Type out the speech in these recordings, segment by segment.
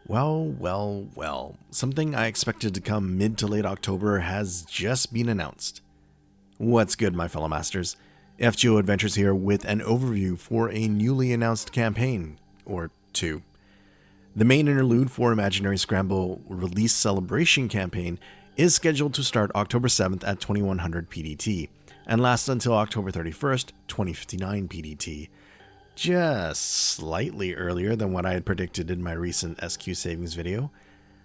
Well, something I expected to come mid to late October has just been announced. What's good, my fellow masters? FGO Adventures here with an overview for a newly announced campaign, or two. The Main Interlude for Imaginary Scramble Release Celebration campaign is scheduled to start October 7th at 2100 PDT, and last until October 31st, 2059 PDT. Just slightly earlier than what I had predicted in my recent SQ savings video,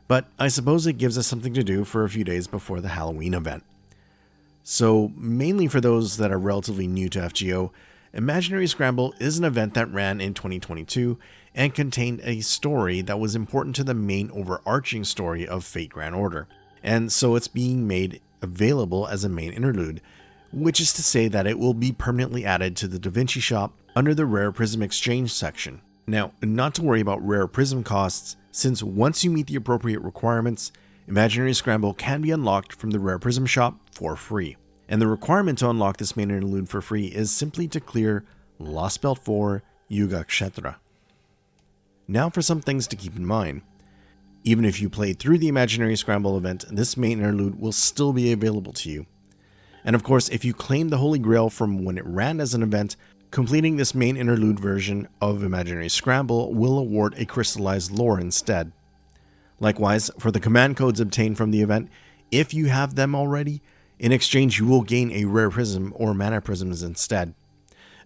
but I suppose it gives us something to do for a few days before the Halloween event. So, mainly for those that are relatively new to FGO, Imaginary Scramble is an event that ran in 2022 and contained a story that was important to the main overarching story of Fate Grand Order, and so it's being made available as a main interlude, which is to say that it will be permanently added to the Da Vinci shop under the Rare Prism Exchange section. Now, not to worry about Rare Prism costs, since once you meet the appropriate requirements, Imaginary Scramble can be unlocked from the Rare Prism shop for free. And the requirement to unlock this main interlude for free is simply to clear Lost Belt 4 Yuga Kshetra. Now for some things to keep in mind. Even if you played through the Imaginary Scramble event, this main interlude will still be available to you. And of course, if you claim the Holy Grail from when it ran as an event, completing this main interlude version of Imaginary Scramble will award a crystallized lore instead. Likewise, for the command codes obtained from the event, if you have them already, in exchange you will gain a Rare Prism or Mana Prisms instead.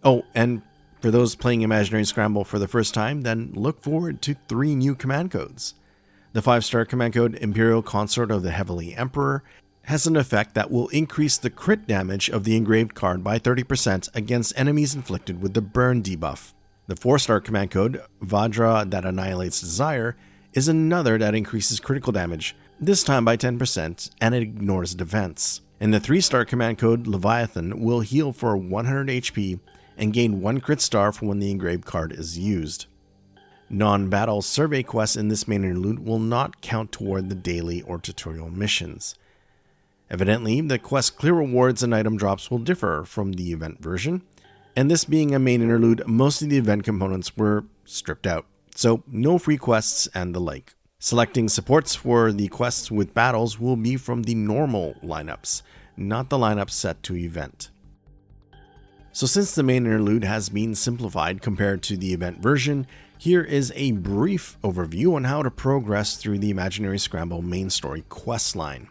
Oh, and for those playing Imaginary Scramble for the first time, then look forward to 3 new command codes. The 5-star command code Imperial Consort of the Heavenly Emperor has an effect that will increase the crit damage of the engraved card by 30% against enemies inflicted with the burn debuff. The 4-star command code, Vajra that Annihilates Desire, is another that increases critical damage, this time by 10%, and it ignores defense. And the 3-star command code, Leviathan, will heal for 100 HP and gain 1 crit star for when the engraved card is used. Non-battle survey quests in this main interlude will not count toward the daily or tutorial missions. Evidently, the quest clear rewards and item drops will differ from the event version, and this being a main interlude, most of the event components were stripped out, so no free quests and the like. Selecting supports for the quests with battles will be from the normal lineups, not the lineups set to event. So since the main interlude has been simplified compared to the event version, here is a brief overview on how to progress through the Imaginary Scramble main story quest line.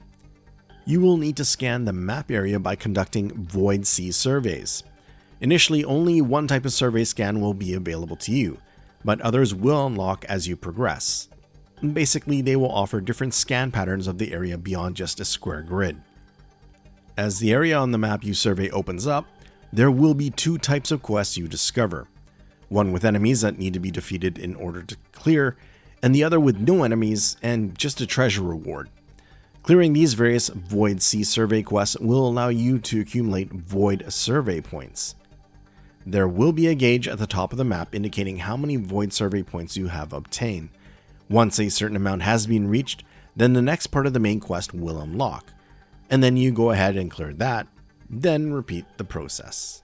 You will need to scan the map area by conducting Void Sea surveys. Initially, only one type of survey scan will be available to you, but others will unlock as you progress. Basically, they will offer different scan patterns of the area beyond just a square grid. As the area on the map you survey opens up, there will be 2 types of quests you discover. One with enemies that need to be defeated in order to clear, and the other with no enemies and just a treasure reward. Clearing these various Void Sea survey quests will allow you to accumulate Void survey points. There will be a gauge at the top of the map indicating how many Void survey points you have obtained. Once a certain amount has been reached, then the next part of the main quest will unlock, and then you go ahead and clear that, then repeat the process.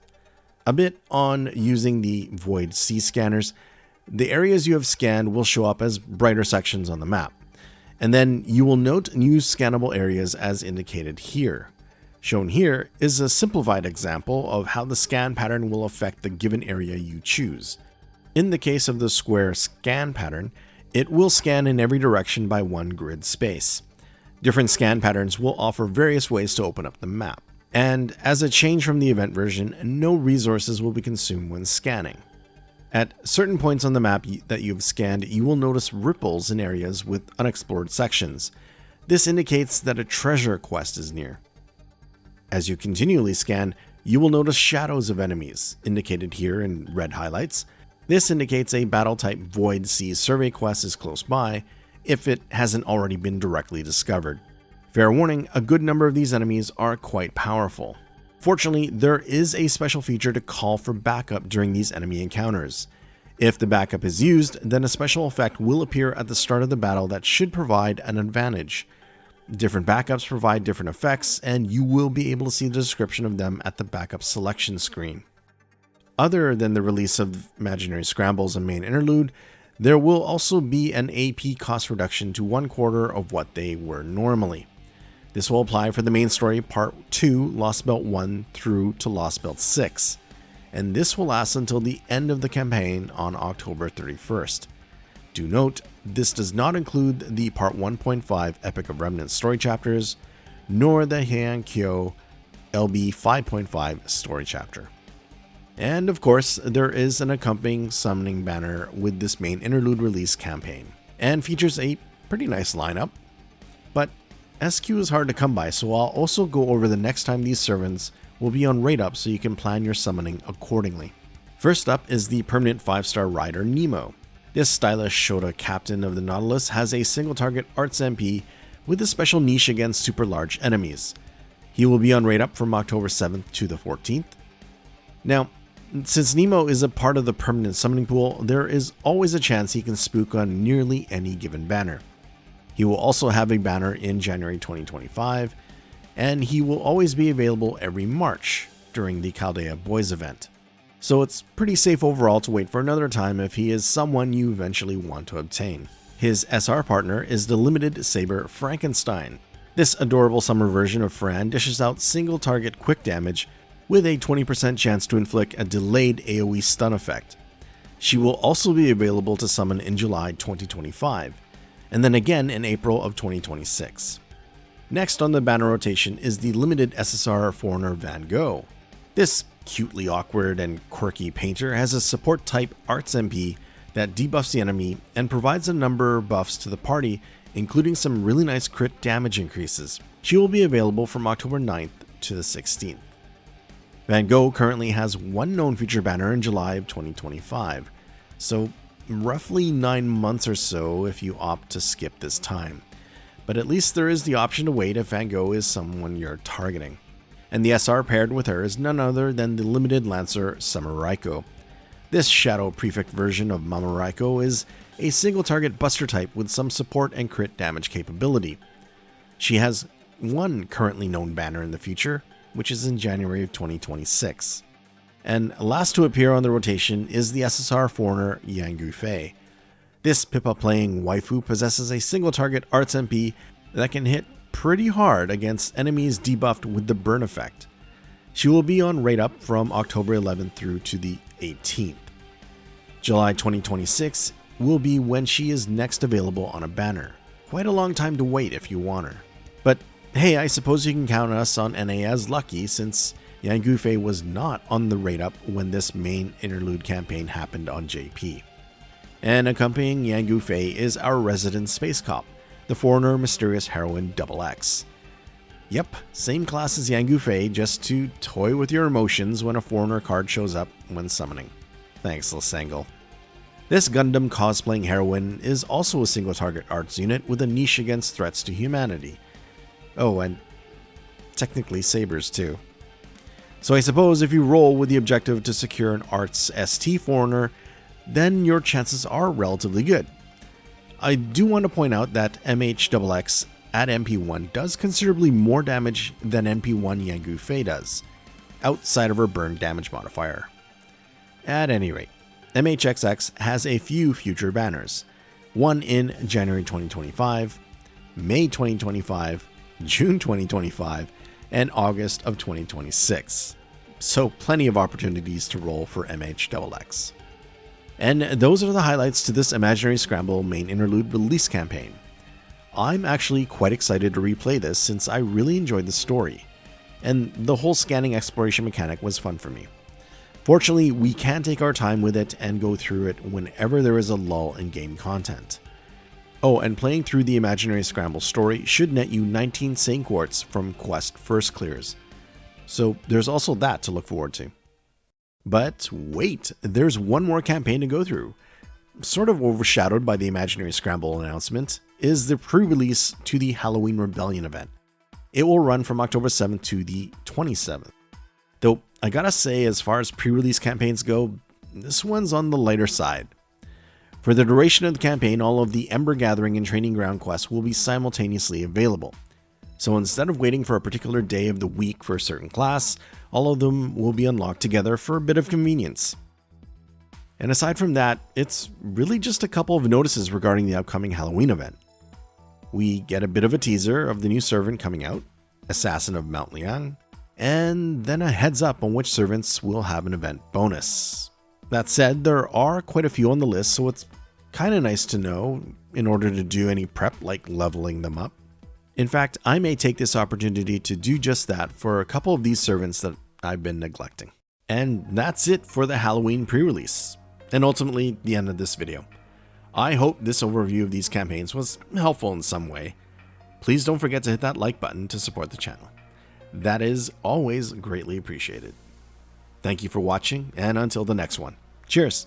A bit on using the Void Sea scanners. The areas you have scanned will show up as brighter sections on the map. And then you will note new scannable areas as indicated here. Shown here is a simplified example of how the scan pattern will affect the given area you choose. In the case of the square scan pattern, it will scan in every direction by 1 grid space. Different scan patterns will offer various ways to open up the map. And as a change from the event version, no resources will be consumed when scanning. At certain points on the map that you've scanned, you will notice ripples in areas with unexplored sections. This indicates that a treasure quest is near. As you continually scan, you will notice shadows of enemies, indicated here in red highlights. This indicates a battle-type Void Sea survey quest is close by, if it hasn't already been directly discovered. Fair warning, a good number of these enemies are quite powerful. Fortunately, there is a special feature to call for backup during these enemy encounters. If the backup is used, then a special effect will appear at the start of the battle that should provide an advantage. Different backups provide different effects, and you will be able to see the description of them at the backup selection screen. Other than the release of Imaginary Scrambles and Main Interlude, There will also be an AP cost reduction to 1/4 of what they were normally. This will apply for the main story Part 2, Lost Belt 1 through to Lost Belt 6, and this will last until the end of the campaign on October 31st. Do note, this does not include the Part 1.5 Epic of Remnants story chapters, nor the FGO LB 5.5 story chapter. And of course, there is an accompanying summoning banner with this main interlude release campaign, and features a pretty nice lineup. But SQ is hard to come by, so I'll also go over the next time these servants will be on rate up so you can plan your summoning accordingly. First up is the permanent 5-star rider Nemo. This stylish Shota captain of the Nautilus has a single target Arts MP with a special niche against super large enemies. He will be on rate up from October 7th to the 14th. Now, since Nemo is a part of the permanent summoning pool, there is always a chance he can spook on nearly any given banner. He will also have a banner in January 2025, and he will always be available every March during the Chaldea Boys event. So it's pretty safe overall to wait for another time if he is someone you eventually want to obtain. His SR partner is the limited Saber Frankenstein. This adorable summer version of Fran dishes out single target quick damage with a 20% chance to inflict a delayed AoE stun effect. She will also be available to summon in July 2025, and then again in April of 2026. Next on the banner rotation is the limited SSR Foreigner Van Gogh. This cutely awkward and quirky painter has a support type Arts MP that debuffs the enemy and provides a number of buffs to the party, including some really nice crit damage increases. She will be available from October 9th to the 16th. Van Gogh currently has one known feature banner in July of 2025, so roughly 9 months or so if you opt to skip this time. But at least there is the option to wait if Van Gogh is someone you're targeting. And the SR paired with her is none other than the limited Lancer Samuraiko. This shadow prefect version of Mamaraiko is a single target buster type with some support and crit damage capability. She has one currently known banner in the future, which is in January of 2026. And last to appear on the rotation is the SSR Foreigner Yang Gufei. This Pippa playing waifu possesses a single target Arts MP that can hit pretty hard against enemies debuffed with the burn effect. She will be on rate up from October 11th through to the 18th. July 2026 will be when she is next available on a banner. Quite a long time to wait if you want her. But hey, I suppose you can count us on NA as lucky since Yang Gufei was not on the rate up when this main interlude campaign happened on JP. And accompanying Yang Gufei is our resident space cop, the Foreigner Mysterious Heroine XX. Yep, same class as Yang Gufei, just to toy with your emotions when a Foreigner card shows up when summoning. Thanks, Lasangle. This Gundam cosplaying heroine is also a single target arts unit with a niche against threats to humanity. Oh, and technically sabers too. So I suppose if you roll with the objective to secure an Arts ST Foreigner, then your chances are relatively good. I do want to point out that MHXX at MP1 does considerably more damage than MP1 Yang Gufei does, outside of her burn damage modifier. At any rate, MHXX has a few future banners, one in January 2025, May 2025, June 2025, and August of 2026. So plenty of opportunities to roll for MHXX. And those are the highlights to this Imaginary Scramble main interlude release campaign. I'm actually quite excited to replay this since I really enjoyed the story, and the whole scanning exploration mechanic was fun for me. Fortunately, we can take our time with it and go through it whenever there is a lull in game content. Oh, and playing through the Imaginary Scramble story should net you 19 Sane Quartz from Quest first clears. So there's also that to look forward to. But wait, there's one more campaign to go through. Sort of overshadowed by the Imaginary Scramble announcement is the pre-release to the Halloween Rebellion event. It will run from October 7th to the 27th. Though I gotta say, as far as pre-release campaigns go, this one's on the lighter side. For the duration of the campaign, all of the Ember Gathering and Training Ground quests will be simultaneously available. So instead of waiting for a particular day of the week for a certain class, all of them will be unlocked together for a bit of convenience. And aside from that, it's really just a couple of notices regarding the upcoming Halloween event. We get a bit of a teaser of the new servant coming out, Assassin of Mount Liang, and then a heads up on which servants will have an event bonus. That said, there are quite a few on the list, so it's kind of nice to know in order to do any prep like leveling them up. In fact, I may take this opportunity to do just that for a couple of these servants that I've been neglecting. And that's it for the Halloween pre-release, and ultimately the end of this video. I hope this overview of these campaigns was helpful in some way. Please don't forget to hit that like button to support the channel. That is always greatly appreciated. Thank you for watching, and until the next one, cheers!